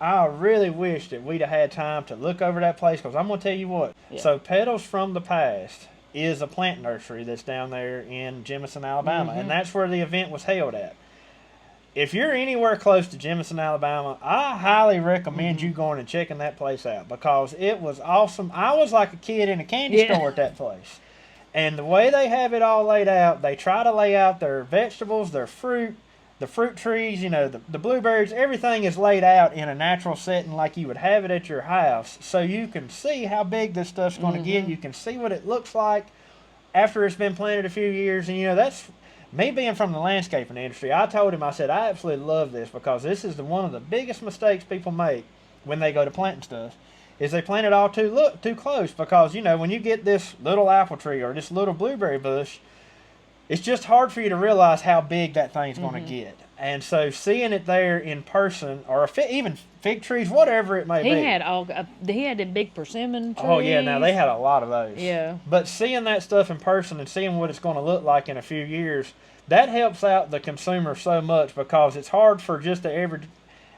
I really wish that we'd have had time to look over that place, because I'm gonna tell you what. Yeah. So Petals from the Past is a plant nursery that's down there in Jemison, Alabama, and that's where the event was held at. If you're anywhere close to Jemison, Alabama, I highly recommend you going and checking that place out, because it was awesome. I was like a kid in a candy store at that place. And the way they have it all laid out, they try to lay out their vegetables, their fruit, the fruit trees, you know, the blueberries, everything is laid out in a natural setting like you would have it at your house, so you can see how big this stuff's going to get. You can see what it looks like after it's been planted a few years. And, you know, that's me being from the landscaping industry. I told him, I said, I absolutely love this, because this is one of the biggest mistakes people make when they go to planting stuff, is they plant it all too close, because, you know, when you get this little apple tree or this little blueberry bush, it's just hard for you to realize how big that thing's going to get. And so seeing it there in person, or even fig trees, whatever it may be. He had the big persimmon trees. Oh yeah, now they had a lot of those. Yeah. But seeing that stuff in person and seeing what it's going to look like in a few years, that helps out the consumer so much, because it's hard for just the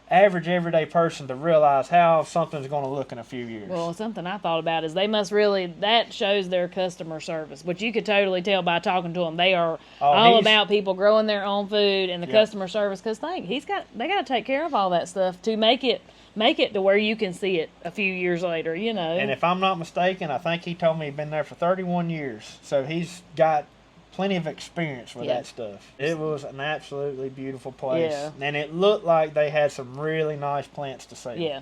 average everyday person to realize how something's going to look in a few years. Well, something I thought about is they must really, that shows their customer service, which you could totally tell by talking to them. They are all about people growing their own food and the customer service, because they got to take care of all that stuff to make it to where you can see it a few years later, you know. And if I'm not mistaken, I think he told me he'd been there for 31 years, so he's got plenty of experience with that stuff. It was an absolutely beautiful place. Yeah. And it looked like they had some really nice plants to see. Yeah.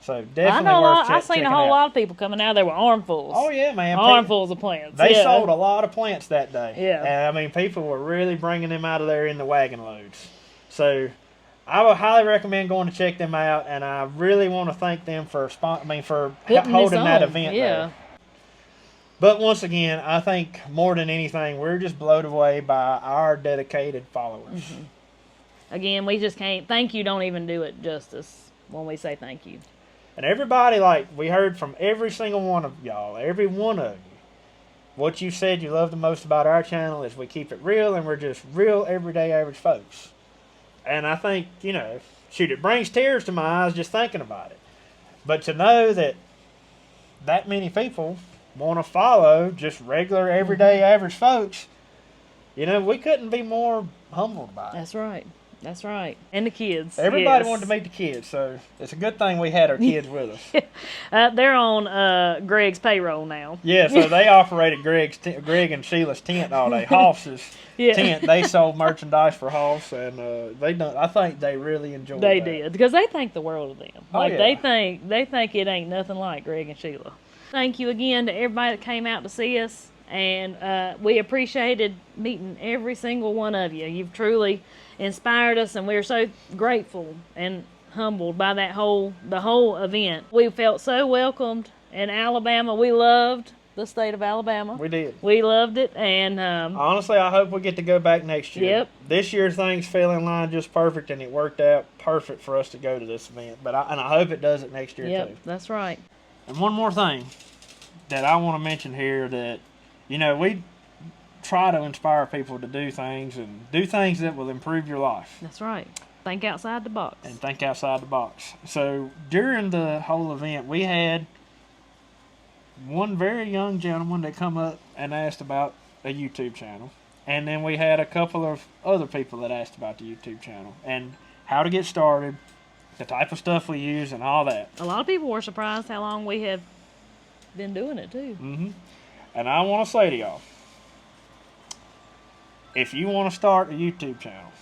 So definitely worth checking out. I've seen a whole lot of people coming out there with armfuls. Oh yeah, man. Armfuls of plants. They sold a lot of plants that day. Yeah. And I mean, people were really bringing them out of there in the wagon loads. So I would highly recommend going to check them out, and I really want to thank them for holding that event there. But once again, I think more than anything, we're just blown away by our dedicated followers. Mm-hmm. Again, we just can't. Thank you don't even do it justice when we say thank you. And everybody, like, we heard from every single one of y'all, every one of you, what you said you love the most about our channel is we keep it real, and we're just real, everyday, average folks. And I think, you know, shoot, it brings tears to my eyes just thinking about it. But to know that many people want to follow just regular, everyday, average folks, you know, we couldn't be more humbled by it. That's right. That's right. And the kids. Everybody wanted to meet the kids, so it's a good thing we had our kids with us. They're on Greg's payroll now. Yeah, so they operated Greg and Sheila's tent all day. Hoss's tent. They sold merchandise for Hoss, and I think they really enjoyed it. They did, because they think the world of them. Like, yeah. they think it ain't nothing like Greg and Sheila. Thank you again to everybody that came out to see us, and we appreciated meeting every single one of you. You've truly inspired us, and we're so grateful and humbled by the whole event. We felt so welcomed in Alabama. We loved the state of Alabama. We did. We loved it, and honestly, I hope we get to go back next year. Yep. This year things fell in line just perfect, and it worked out perfect for us to go to this event. But I hope it does it next year too. Yep, that's right. And one more thing that I want to mention here, that, you know, we try to inspire people to do things, and do things that will improve your life. That's right. Think outside the box. And think outside the box. So during the whole event, we had one very young gentleman that come up and asked about a YouTube channel. And then we had a couple of other people that asked about the YouTube channel and how to get started, the type of stuff we use, and all that. A lot of people were surprised how long we have been doing it too. Mm-hmm. And I want to say to y'all, if you want to start a YouTube channel,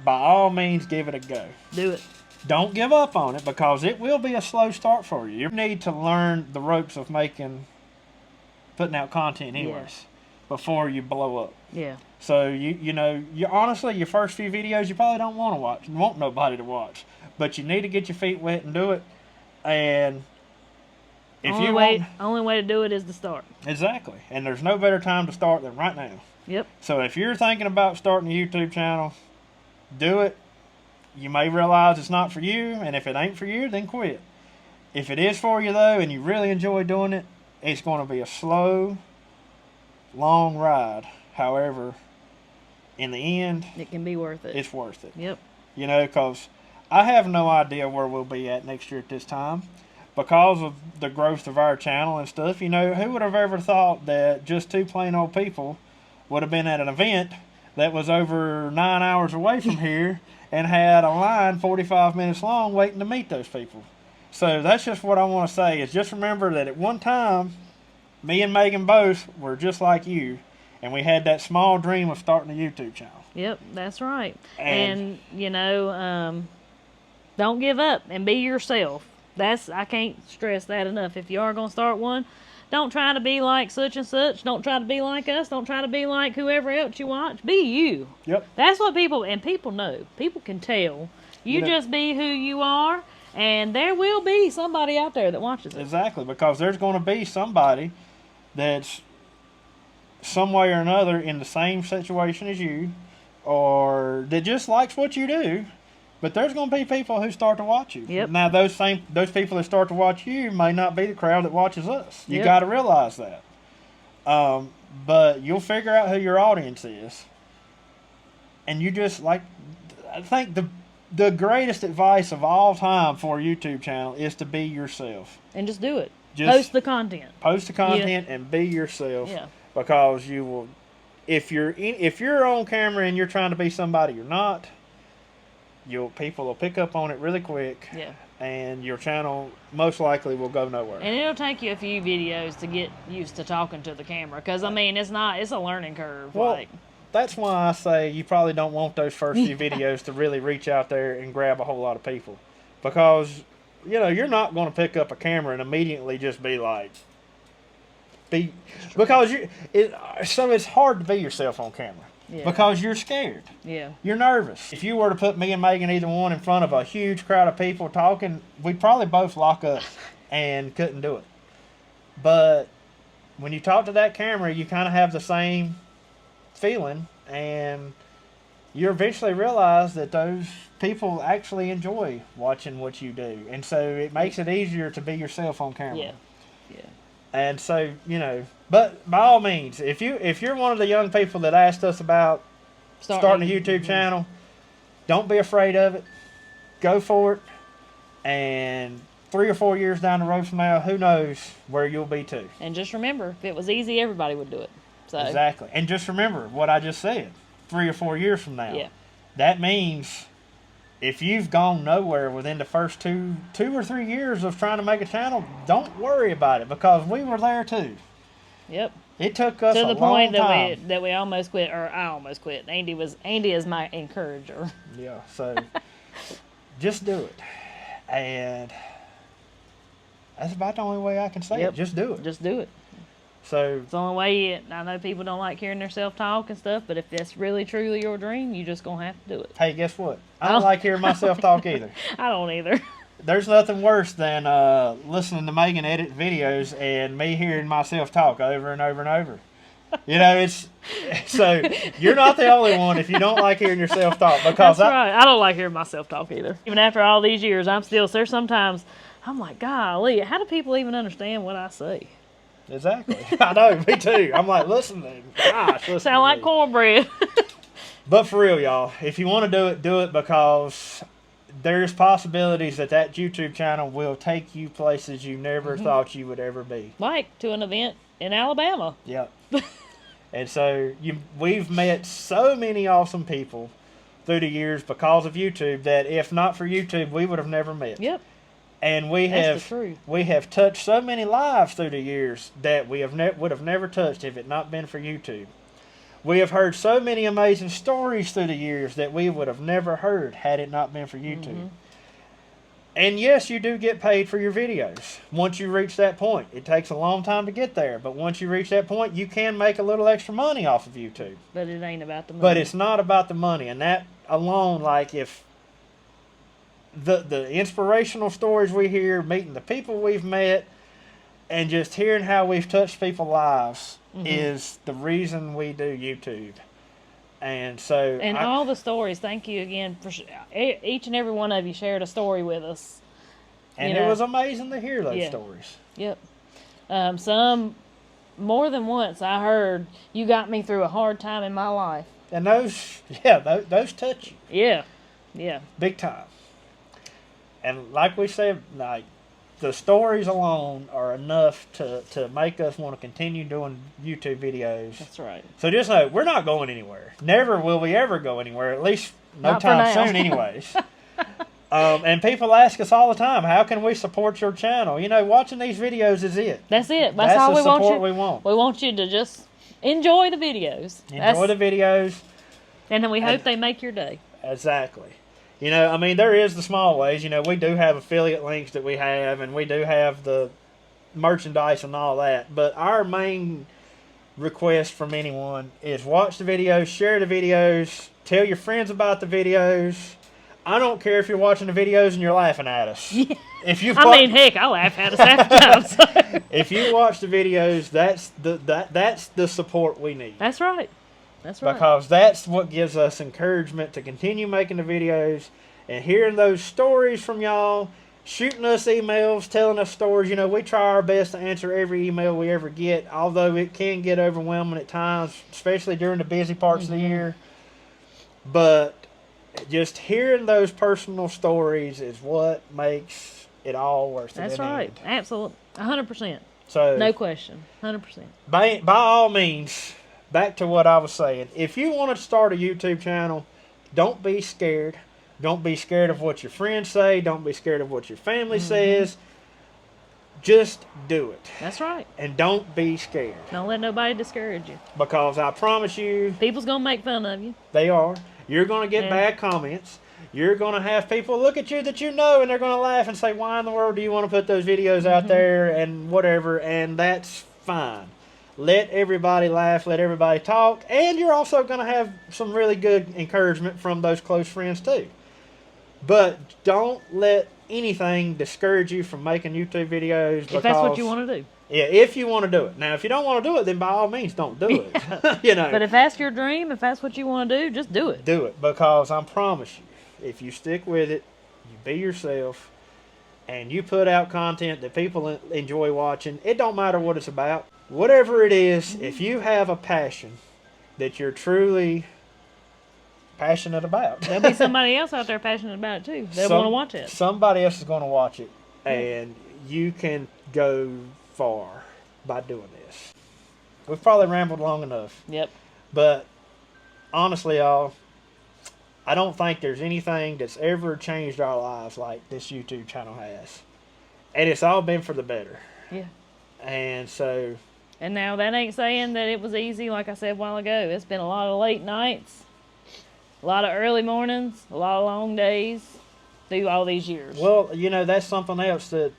by all means, give it a go. Do it. Don't give up on it, because it will be a slow start for you. You need to learn the ropes of putting out content anyways, before you blow up. Yeah. So you know, honestly, your first few videos you probably don't want to watch. You want nobody to watch, but you need to get your feet wet and do it. And if only way to do it is to start. Exactly. And there's no better time to start than right now. Yep. So if you're thinking about starting a YouTube channel, do it. You may realize it's not for you, and if it ain't for you, then quit. If it is for you, though, and you really enjoy doing it, it's going to be a slow, long ride. However, in the end, it can be worth it. It's worth it. Yep. You know, because I have no idea where we'll be at next year at this time. Because of the growth of our channel and stuff, you know, who would have ever thought that just two plain old people would have been at an event that was over 9 hours away from here and had a line 45 minutes long waiting to meet those people. So that's just what I want to say, is just remember that at one time, me and Megan both were just like you, and we had that small dream of starting a YouTube channel. Yep, that's right. And you know, don't give up and be yourself. I can't stress that enough. If you are going to start one, don't try to be like such and such. Don't try to be like us. Don't try to be like whoever else you watch. Be you. Yep. That's what people know. People can tell. You just be who you are, and there will be somebody out there that watches it. Exactly, because there's going to be somebody that's some way or another in the same situation as you, or that just likes what you do. But there's going to be people who start to watch you. Yep. Now, those people that start to watch you may not be the crowd that watches us. You Yep. got to realize that. But you'll figure out who your audience is. And you just, like, I think the greatest advice of all time for a YouTube channel is to be yourself. And just do it. Just post the content. Post the content and be yourself. Yeah. Because you will, if you're on camera and you're trying to be somebody you're not, people will pick up on it really quick. Yeah. And your channel most likely will go nowhere. And it'll take you a few videos to get used to talking to the camera. Because, I mean, it's a learning curve. Well, like, that's why I say you probably don't want those first few videos to really reach out there and grab a whole lot of people. Because, you're not going to pick up a camera and immediately just be like, because it's hard to be yourself on camera. Yeah. Because you're scared. Yeah. You're nervous. If you were to put me and Megan, either one, in front of a huge crowd of people talking, we'd probably both lock up and couldn't do it. But when you talk to that camera, you kind of have the same feeling, and you eventually realize that those people actually enjoy watching what you do. And so it makes it easier to be yourself on camera. Yeah. Yeah. And so, but by all means, if you're one of the young people that asked us about starting a YouTube channel, don't be afraid of it. Go for it. And 3 or 4 years down the road from now, who knows where you'll be too. And just remember, if it was easy, everybody would do it. So. Exactly. And just remember what I just said. 3 or 4 years from now. Yeah. That means if you've gone nowhere within the first two or 3 years of trying to make a channel, don't worry about it, because we were there too. Yep. It took us to a the long point time. that we almost quit, or I almost quit. Andy is my encourager. Yeah. So just do it, and that's about the only way I can say it. Just do it. Just do it. So it's the only way. I know people don't like hearing themselves talk and stuff, but if that's really truly your dream, you just gonna have to do it. Hey, guess what? I don't like hearing myself talk either. I don't either. There's nothing worse than listening to Megan edit videos and me hearing myself talk over and over and over. It's so you're not the only one if you don't like hearing yourself talk. Because that's right. I don't like hearing myself talk either. Even after all these years, there's sometimes I'm like, golly, how do people even understand what I say? Exactly. I know, me too. I'm like, listen Sound like cornbread. But for real, y'all, if you want to do it because there's possibilities that YouTube channel will take you places you never thought you would ever be. Like to an event in Alabama. Yep. And so we've met so many awesome people through the years because of YouTube that if not for YouTube, we would have never met. Yep. And we have touched so many lives through the years that we would have never touched if it not been for YouTube. We have heard so many amazing stories through the years that we would have never heard had it not been for YouTube. And yes, you do get paid for your videos once you reach that point. It takes a long time to get there, but once you reach that point, you can make a little extra money off of YouTube. But it ain't about the money. But it's not about the money, and that alone, like if the inspirational stories we hear, meeting the people we've met, and just hearing how we've touched people's lives is the reason we do YouTube. And so, all the stories. Thank you again for each and every one of you shared a story with us. And it was amazing to hear those stories. Yep. Some more than once I heard, you got me through a hard time in my life. And those touch you. Yeah. Yeah. Big time. And like we said, like the stories alone are enough to make us want to continue doing YouTube videos. That's right. So just know, we're not going anywhere. Never will we ever go anywhere, at least not time soon anyways. And people ask us all the time, how can we support your channel? Watching these videos is it. That's it. That's all the support we want. We want you to just enjoy the videos. Enjoy the videos. And then we hope they make your day. Exactly. There is the small ways. We do have affiliate links that we have, and we do have the merchandise and all that. But our main request from anyone is watch the videos, share the videos, tell your friends about the videos. I don't care if you're watching the videos and you're laughing at us. Yeah. Heck, I laugh at us half the time. So. If you watch the videos, that's the support we need. That's right. That's right. Because that's what gives us encouragement to continue making the videos and hearing those stories from y'all, shooting us emails, telling us stories. You know, we try our best to answer every email we ever get, although it can get overwhelming at times, especially during the busy parts of the year. But just hearing those personal stories is what makes it all worth it. That's right. Absolutely. 100%. So, no question. 100%. By all means, back to what I was saying. If you want to start a YouTube channel, don't be scared. Don't be scared of what your friends say. Don't be scared of what your family says. Just do it. That's right. And don't be scared. Don't let nobody discourage you. Because I promise you, people's going to make fun of you. They are. You're going to get bad comments. You're going to have people look at you that you know, and they're going to laugh and say, why in the world do you want to put those videos out there and whatever, and that's fine. Let everybody laugh, let everybody talk, and you're also going to have some really good encouragement from those close friends too. But don't let anything discourage you from making YouTube videos. If that's what you want to do. Yeah, if you want to do it. Now, if you don't want to do it, then by all means, don't do it. You know. But if that's your dream, if that's what you want to do, just do it. Do it, because I promise you, if you stick with it, you be yourself, and you put out content that people enjoy watching, it don't matter what it's about. Whatever it is, if you have a passion that you're truly passionate about. There'll be somebody else out there passionate about it too. They'll want to watch it. Somebody else is going to watch it, and you can go far by doing this. We've probably rambled long enough. Yep. But honestly, y'all, I don't think there's anything that's ever changed our lives like this YouTube channel has. And it's all been for the better. Yeah. And so... And now that ain't saying that it was easy, like I said a while ago. It's been a lot of late nights, a lot of early mornings, a lot of long days through all these years. Well, you know, that's something else that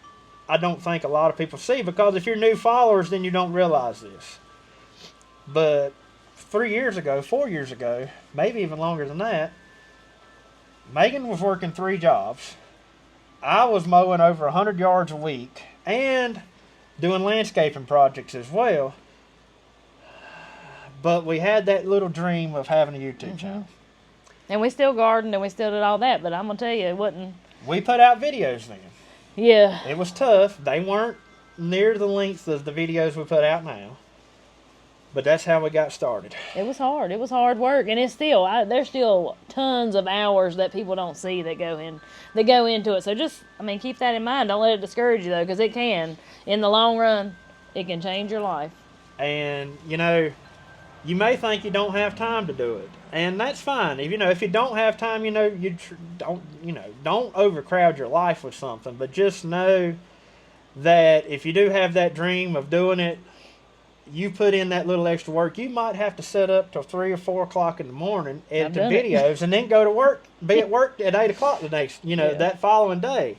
I don't think a lot of people see, because if you're new followers, then you don't realize this. But 4 years ago, maybe even longer than that, Megan was working 3 jobs. I was mowing over 100 yards a week and doing landscaping projects as well. But we had that little dream of having a YouTube channel. And we still gardened and we still did all that, but I'm going to tell you, it wasn't... We put out videos then. Yeah. It was tough. They weren't near the length of the videos we put out now. But that's how we got started. It was hard. It was hard work, and it's still there's still tons of hours that people don't see that go into it. So just, I mean, keep that in mind. Don't let it discourage you though, because it can, in the long run, it can change your life. And you know, you may think you don't have time to do it, and that's fine. If you don't have time, don't overcrowd your life with something. But just know that if you do have that dream of doing it, you put in that little extra work. You might have to set up till 3 or 4 o'clock in the morning, edit the videos, and then go to work, be at work at 8 o'clock the next, that following day.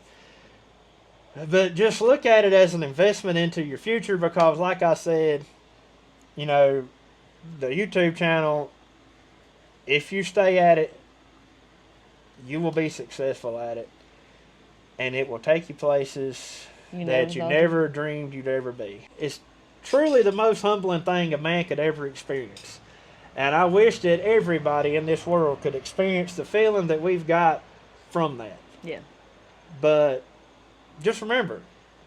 But just look at it as an investment into your future, because like I said, the YouTube channel, if you stay at it, you will be successful at it. And it will take you places that you never dreamed you'd ever be. It's truly the most humbling thing a man could ever experience. And I wish that everybody in this world could experience the feeling that we've got from that. Yeah. But just remember,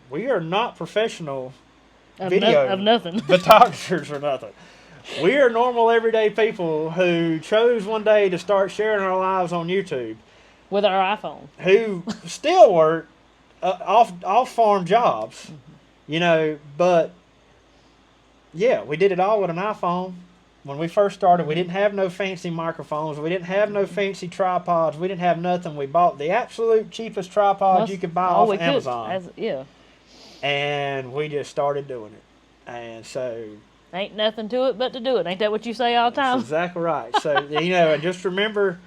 we are not professional nothing. photographers or nothing. We are normal, everyday people who chose one day to start sharing our lives on YouTube. With our iPhone. Who still work off-farm jobs, but... Yeah, we did it all with an iPhone. When we first started, we didn't have no fancy microphones. We didn't have no fancy tripods. We didn't have nothing. We bought the absolute cheapest tripod you could buy off Amazon. And we just started doing it. And so... Ain't nothing to it but to do it. Ain't that what you say all the time? That's exactly right. So, and just remember,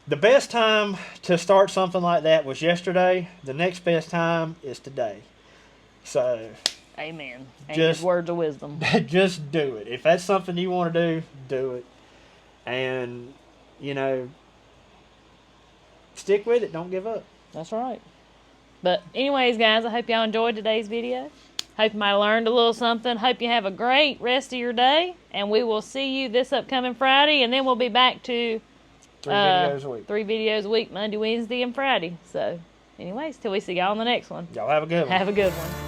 the best time to start something like that was yesterday. The next best time is today. So... Amen. Just words of wisdom. Just do it. If that's something you want to do it. And, stick with it. Don't give up. That's right. But anyways, guys, I hope y'all enjoyed today's video. Hope you might have learned a little something. Hope you have a great rest of your day. And we will see you this upcoming Friday. And then we'll be back to 3 videos a week. 3 videos a week, Monday, Wednesday, and Friday. So, anyways, till we see y'all on the next one. Y'all have a good one. Have a good one.